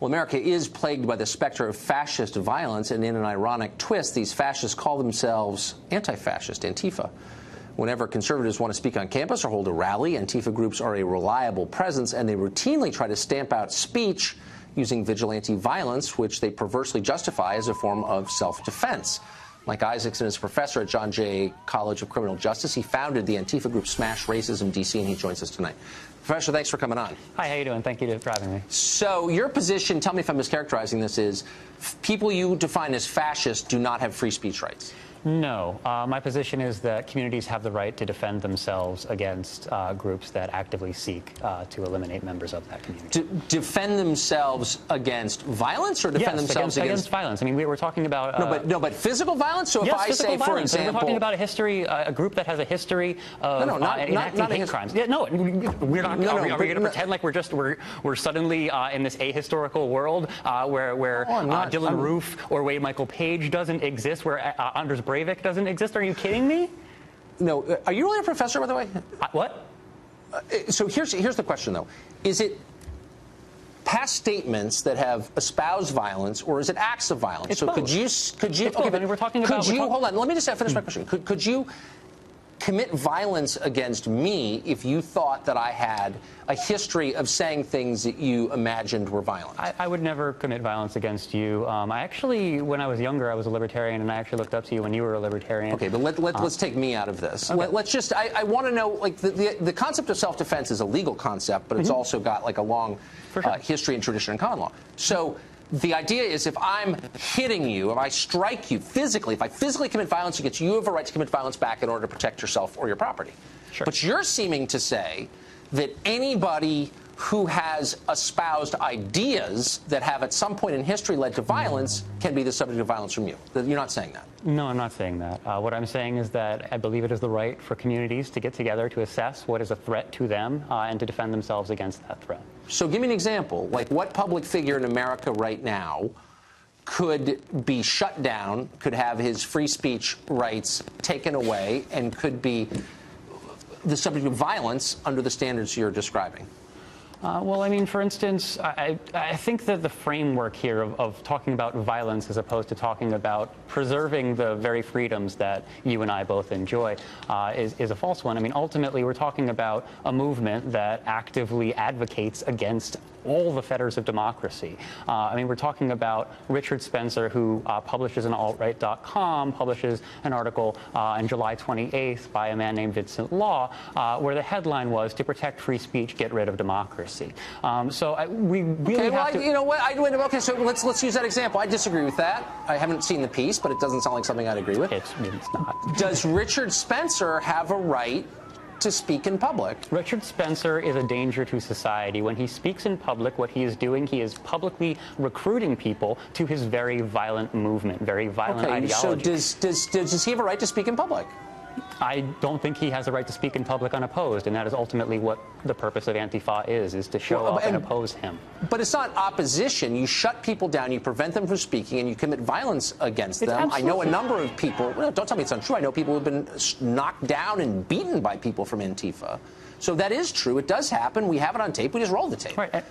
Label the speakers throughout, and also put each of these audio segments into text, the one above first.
Speaker 1: Well, America is plagued by the specter of fascist violence, and in an ironic twist, these fascists call themselves anti-fascist, Antifa. Whenever conservatives want to speak on campus or hold a rally, Antifa groups are a reliable presence, and they routinely try to stamp out speech using vigilante violence, which they perversely justify as a form of self-defense. Mike Isaacson is a professor at John Jay College of Criminal Justice. He founded the Antifa group Smash Racism DC, and he joins us tonight. Professor, thanks for coming on.
Speaker 2: Hi, how you doing? Thank you for having me.
Speaker 1: So your position, tell me if I'm mischaracterizing this, is people you define as fascists do not have free speech rights.
Speaker 2: No. My position is that communities have the right to defend themselves against groups that actively seek to eliminate members of that community.
Speaker 1: Defend themselves against violence, or defend themselves
Speaker 2: against violence? I mean, we're talking about...
Speaker 1: No, but physical violence? So
Speaker 2: yes,
Speaker 1: if I say, for example...
Speaker 2: We're talking about a history, a group that has a history of enacting hate crimes. Yeah, no, we're not... Are we going to pretend like we're suddenly in this ahistorical world where Dylan Roof or Wade Michael Page doesn't exist, where Anders Breivik doesn't exist? Are you kidding me?
Speaker 1: No. Are you really a professor, by the way?
Speaker 2: What?
Speaker 1: So here's the question, though. Is it past statements that have espoused violence, or is it acts of violence?
Speaker 2: It's
Speaker 1: so
Speaker 2: both.
Speaker 1: could you?
Speaker 2: Okay, but I mean, we're talking about.
Speaker 1: Hold on. Let me just finish my question. Could you commit violence against me if you thought that I had a history of saying things that you imagined were violent?
Speaker 2: I would never commit violence against you. I actually, when I was younger, I was a libertarian, and I actually looked up to you when you were a libertarian.
Speaker 1: Okay, but let's take me out of this.
Speaker 2: Okay.
Speaker 1: Let's just, I want to know, like, the concept of self-defense is a legal concept, but it's also got, like, a long history and tradition in common law. So the idea is, if I'm hitting you, if I strike you physically, if I physically commit violence against you, you have a right to commit violence back in order to protect yourself or your property.
Speaker 2: Sure.
Speaker 1: But you're seeming to say that anybody who has espoused ideas that have at some point in history led to violence can be the subject of violence from you. You're not saying that.
Speaker 2: No, I'm not saying that. What I'm saying is that I believe it is the right for communities to get together to assess what is a threat to them and to defend themselves against that threat.
Speaker 1: So give me an example. Like, what public figure in America right now could be shut down, could have his free speech rights taken away, and could be the subject of violence under the standards you're describing?
Speaker 2: Well, I mean, for instance, I think that the framework here of talking about violence as opposed to talking about preserving the very freedoms that you and I both enjoy is a false one. I mean, ultimately, we're talking about a movement that actively advocates against all the fetters of democracy. I mean, we're talking about Richard Spencer, who publishes in altright.com, publishes an article on July 28th by a man named Vincent Law, where the headline was, "To protect free speech, get rid of democracy." So we really have to...
Speaker 1: You know what? Okay, so let's use that example. I disagree with that. I haven't seen the piece, but it doesn't sound like something I'd agree with.
Speaker 2: It's not.
Speaker 1: Does Richard Spencer have a right to speak in public?
Speaker 2: Richard Spencer is a danger to society. When he speaks in public, what he is doing, he is publicly recruiting people to his very violent movement, very violent ideology.
Speaker 1: So does he have a right to speak in public?
Speaker 2: I don't think he has a right to speak in public unopposed, and that is ultimately what the purpose of Antifa is to show up and oppose him.
Speaker 1: But it's not opposition. You shut people down, you prevent them from speaking, and you commit violence against them.
Speaker 2: Absolutely.
Speaker 1: I know a number of people, well, don't tell me it's untrue, I know people who have been knocked down and beaten by people from Antifa. So that is true. It does happen. We have it on tape. We just roll the tape.
Speaker 2: Right.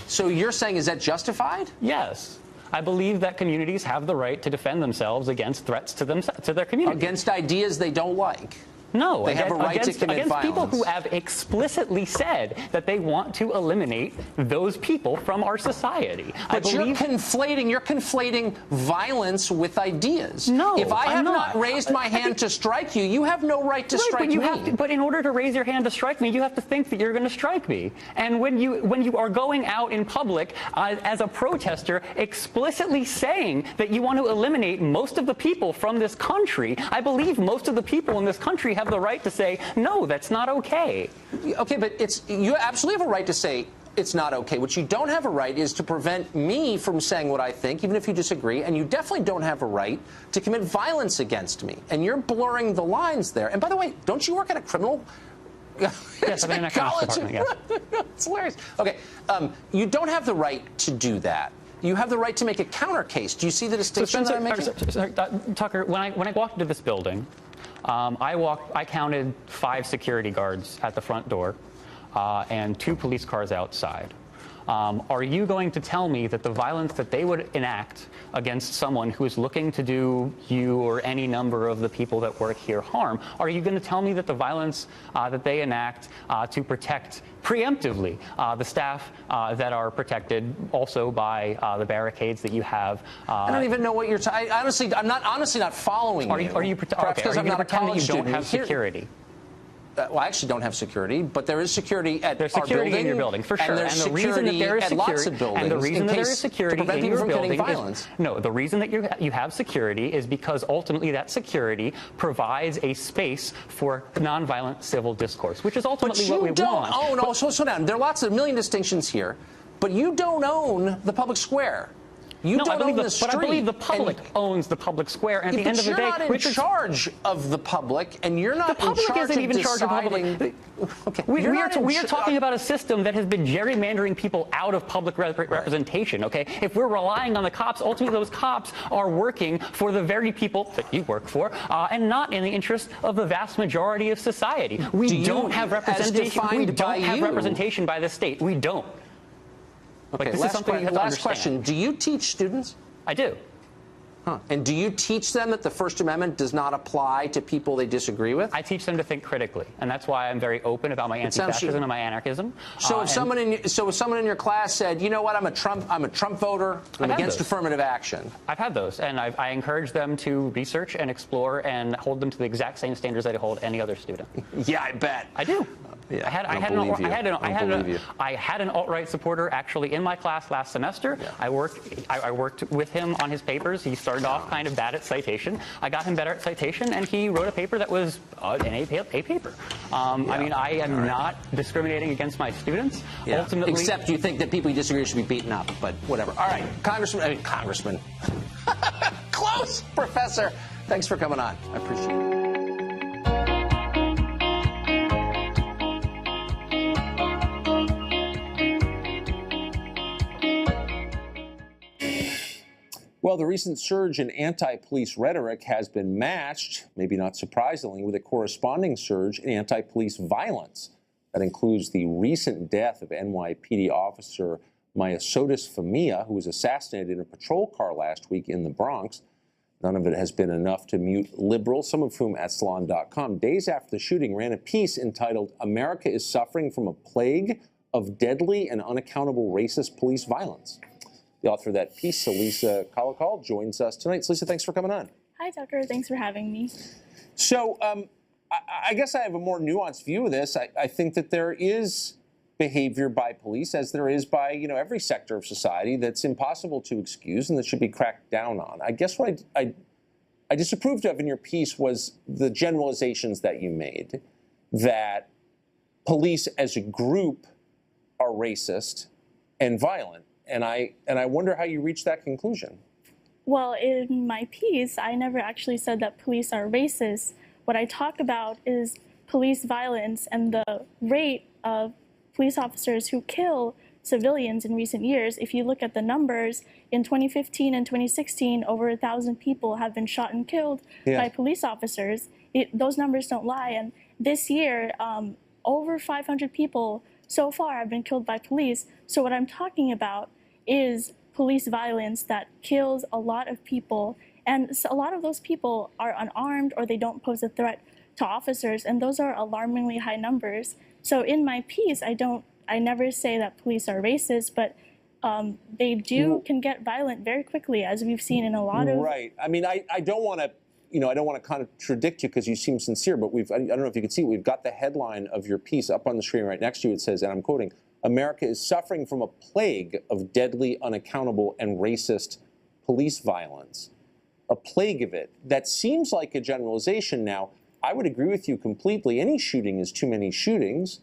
Speaker 1: So you're saying, is that justified?
Speaker 2: Yes. I believe that communities have the right to defend themselves against threats to their community.
Speaker 1: Against ideas they don't like.
Speaker 2: No,
Speaker 1: they have a right to commit violence.
Speaker 2: People who have explicitly said that they want to eliminate those people from our society.
Speaker 1: But you're conflating violence with ideas.
Speaker 2: No,
Speaker 1: if I have not raised my hand to strike you, you have no right to strike me.
Speaker 2: But in order to raise your hand to strike me, you have to think that you're going to strike me. And when you are going out in public as a protester, explicitly saying that you want to eliminate most of the people from this country, I believe most of the people in this country have the right to say, no, that's not okay.
Speaker 1: Okay, but you absolutely have a right to say it's not okay. What you don't have a right is to prevent me from saying what I think, even if you disagree, and you definitely don't have a right to commit violence against me. And you're blurring the lines there. And by the way, don't you work at a criminal...
Speaker 2: Yes, I'm in an economics department, yeah.
Speaker 1: It's hilarious. Okay, you don't have the right to do that. You have the right to make a counter case. Do you see the distinction that I'm making?
Speaker 2: Tucker, when I walked into this building, I counted 5 security guards at the front door and 2 police cars outside. Are you going to tell me that the violence that they would enact against someone who is looking to do you or any number of the people that work here harm, are you going to tell me that the violence that they enact to protect preemptively the staff that are protected also by the barricades that you have?
Speaker 1: I don't even know what you're talking. I'm honestly not following you.
Speaker 2: Are you
Speaker 1: Perhaps because I'm not a
Speaker 2: pretend that
Speaker 1: college
Speaker 2: you don't
Speaker 1: student.
Speaker 2: have security?
Speaker 1: Well, I actually don't have security, but there is security at
Speaker 2: There's
Speaker 1: our
Speaker 2: security
Speaker 1: building,
Speaker 2: in your building, for sure.
Speaker 1: And
Speaker 2: the reason that there is security, and the reason that there is security in your building is, no, the reason that you have security is because ultimately that security provides a space for nonviolent civil discourse, which is ultimately what we want.
Speaker 1: Oh no, slow down. There are a million distinctions here, but you don't own the public square. You don't own the street.
Speaker 2: But I believe the public owns the public square. And at the end of the day,
Speaker 1: you're not in charge of the public, and you're not in charge of deciding.
Speaker 2: The public isn't even in charge of public. Okay. We are talking about a system that has been gerrymandering people out of public representation. Okay, if we're relying on the cops, ultimately those cops are working for the very people that you work for, and not in the interest of the vast majority of society. We don't have representation. We don't have representation by the state. We don't.
Speaker 1: Okay, last question. Do you teach students?
Speaker 2: I do.
Speaker 1: Huh. And do you teach them that the First Amendment does not apply to people they disagree with?
Speaker 2: I teach them to think critically, and that's why I'm very open about my anti-fascism and my anarchism.
Speaker 1: So if someone in your class said, you know what, I'm a Trump voter, I'm against affirmative action.
Speaker 2: I've had those, and I encourage them to research and explore and hold them to the exact same standards that I hold any other student.
Speaker 1: Yeah, I bet.
Speaker 2: I do.
Speaker 1: Yeah,
Speaker 2: I had an alt-right supporter actually in my class last semester. Yeah. I worked with him on his papers. He started off kind of bad at citation. I got him better at citation, and he wrote a paper that was an A paper. I mean, I am not discriminating against my students.
Speaker 1: Yeah.
Speaker 2: Ultimately,
Speaker 1: except you think that people you disagree with should be beaten up, but whatever. All right, Congressman. Close, Professor. Thanks for coming on. I appreciate it. Well, the recent surge in anti-police rhetoric has been matched, maybe not surprisingly, with a corresponding surge in anti-police violence. That includes the recent death of NYPD officer Myosotis Famia, who was assassinated in a patrol car last week in the Bronx. None of it has been enough to mute liberals, some of whom at Salon.com, days after the shooting, ran a piece entitled, "America is Suffering from a Plague of Deadly and Unaccountable Racist Police Violence." The author of that piece, Celisa Calacal, joins us tonight. Celisa, thanks for coming on.
Speaker 3: Hi, Tucker. Thanks for having me.
Speaker 1: So I guess I have a more nuanced view of this. I think that there is behavior by police, as there is by every sector of society, that's impossible to excuse and that should be cracked down on. I guess what I disapproved of in your piece was the generalizations that you made, that police as a group are racist and violent. And I wonder how you reached that conclusion.
Speaker 3: Well, in my piece, I never actually said that police are racist. What I talk about is police violence and the rate of police officers who kill civilians in recent years. If you look at the numbers, in 2015 and 2016, over 1,000 people have been shot and killed by police officers. Those numbers don't lie. And this year, over 500 people so far have been killed by police. So what I'm talking about is police violence that kills a lot of people. And a lot of those people are unarmed or they don't pose a threat to officers. And those are alarmingly high numbers. So in my piece, I never say that police are racist, but they can get violent very quickly, as we've seen in a lot of...
Speaker 1: Right. I mean, I don't want to, I don't want to contradict you because you seem sincere, but I don't know if you can see, we've got the headline of your piece up on the screen right next to you. It says, and I'm quoting, "America is suffering from a plague of deadly, unaccountable, and racist police violence." A plague of it. That seems like a generalization. Now, I would agree with you completely. Any shooting is too many shootings,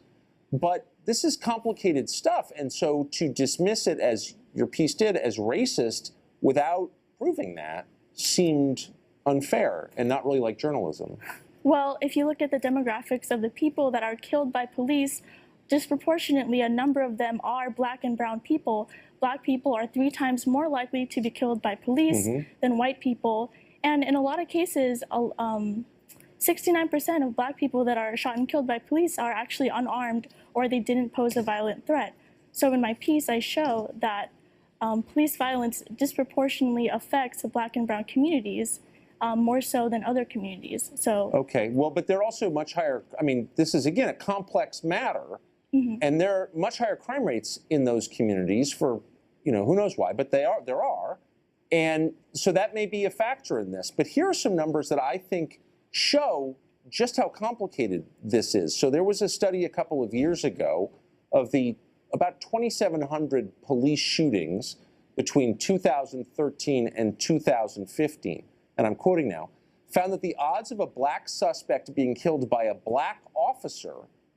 Speaker 1: but this is complicated stuff. And so to dismiss it, as your piece did, as racist without proving that seemed unfair and not really like journalism.
Speaker 3: Well, if you look at the demographics of the people that are killed by police, disproportionately, a number of them are Black and brown people. Black people are 3 times more likely to be killed by police than white people. And in a lot of cases, 69% of Black people that are shot and killed by police are actually unarmed or they didn't pose a violent threat. So in my piece, I show that police violence disproportionately affects the Black and brown communities more so than other communities. So
Speaker 1: okay, well, but they're also much higher. I mean, this is again a complex matter, and there are much higher crime rates in those communities for, who knows why, but there are, and so that may be a factor in this. But here are some numbers that I think show just how complicated this is. So there was a study a couple of years ago of about 2,700 police shootings between 2013 and 2015. And I'm quoting now, found that the odds of a Black suspect being killed by a Black officer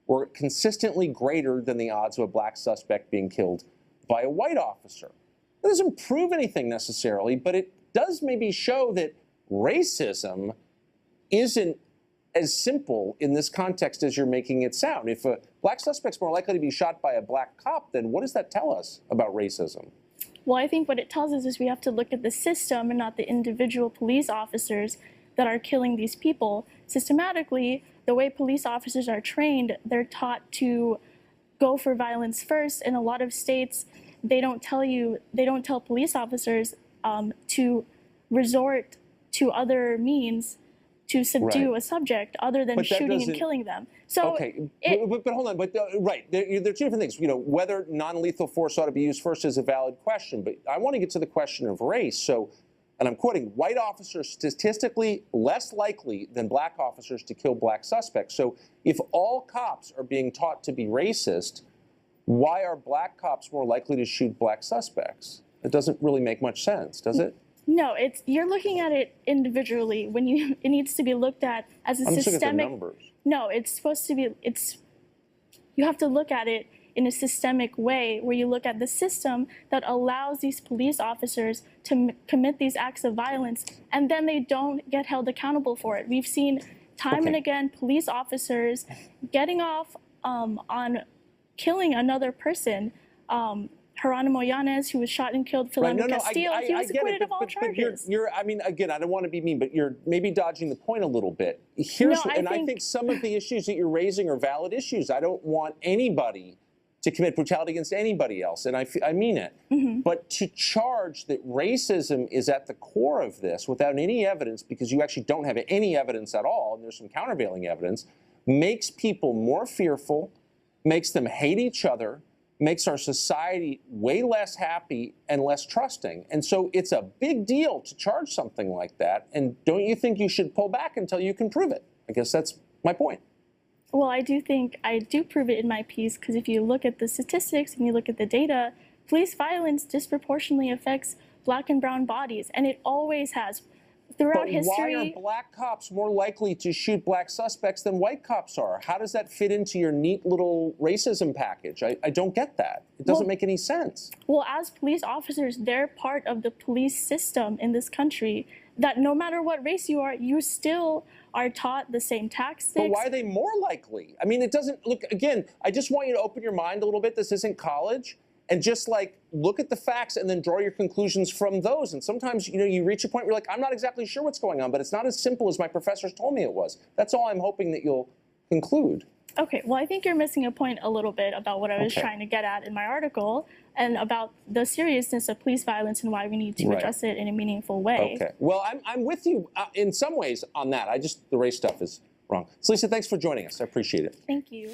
Speaker 1: were consistently greater than the odds of a Black suspect being killed by a white officer. That doesn't prove anything necessarily, but it does maybe show that racism isn't as simple in this context as you're making it sound. If a Black suspect's more likely to be shot by a Black cop, then what does that tell us about racism?
Speaker 3: Well, I think what it tells us is we have to look at the system and not the individual police officers that are killing these people. Systematically, the way police officers are trained, they're taught to go for violence first. In a lot of states, they don't tell police officers to resort to other means to subdue a subject other than shooting and killing them. So
Speaker 1: okay, but hold on. But right, there are two different things. Whether non-lethal force ought to be used first is a valid question. But I want to get to the question of race. So, and I'm quoting: white officers statistically less likely than Black officers to kill Black suspects. So, if all cops are being taught to be racist, why are Black cops more likely to shoot Black suspects? It doesn't really make much sense, does it?
Speaker 3: No, you're looking at it individually. It needs to be looked at as a systemic.
Speaker 1: Looking at the numbers.
Speaker 3: No, it's supposed to be. You have to look at it in a systemic way, where you look at the system that allows these police officers to commit these acts of violence, and then they don't get held accountable for it. We've seen time and again police officers getting off on killing another person. Geronimo Yanez, who was shot and killed, Philando Castile, he was acquitted of all charges.
Speaker 1: I mean, again, I don't want to be mean, but you're maybe dodging the point a little bit. I think some of the issues that you're raising are valid issues. I don't want anybody to commit brutality against anybody else, and I mean it. But to charge that racism is at the core of this without any evidence, because you actually don't have any evidence at all, and there's some countervailing evidence, makes people more fearful, makes them hate each other, makes our society way less happy and less trusting. And so it's a big deal to charge something like that. And don't you think you should pull back until you can prove it? I guess that's my point.
Speaker 3: Well, I do think I do prove it in my piece, because if you look at the statistics and you look at the data, police violence disproportionately affects Black and brown bodies, and it always has. Throughout history.
Speaker 1: Why are Black cops more likely to shoot Black suspects than white cops are? How does that fit into your neat little racism package? I don't get that. It doesn't make any sense.
Speaker 3: Well, as police officers, they're part of the police system in this country, that no matter what race you are, you still are taught the same tactics.
Speaker 1: But why are they more likely? I mean, it doesn't, look, again, I just want you to open your mind a little bit. This isn't college. And just look at the facts and then draw your conclusions from those. And sometimes, you reach a point where you're like, I'm not exactly sure what's going on, but it's not as simple as my professors told me it was. That's all I'm hoping that you'll conclude.
Speaker 3: Okay, well, I think you're missing a point a little bit about what I was trying to get at in my article, and about the seriousness of police violence and why we need to address it in a meaningful way.
Speaker 1: Okay, well, I'm with you in some ways on that. The race stuff is wrong. Celisa, thanks for joining us. I appreciate it.
Speaker 3: Thank you.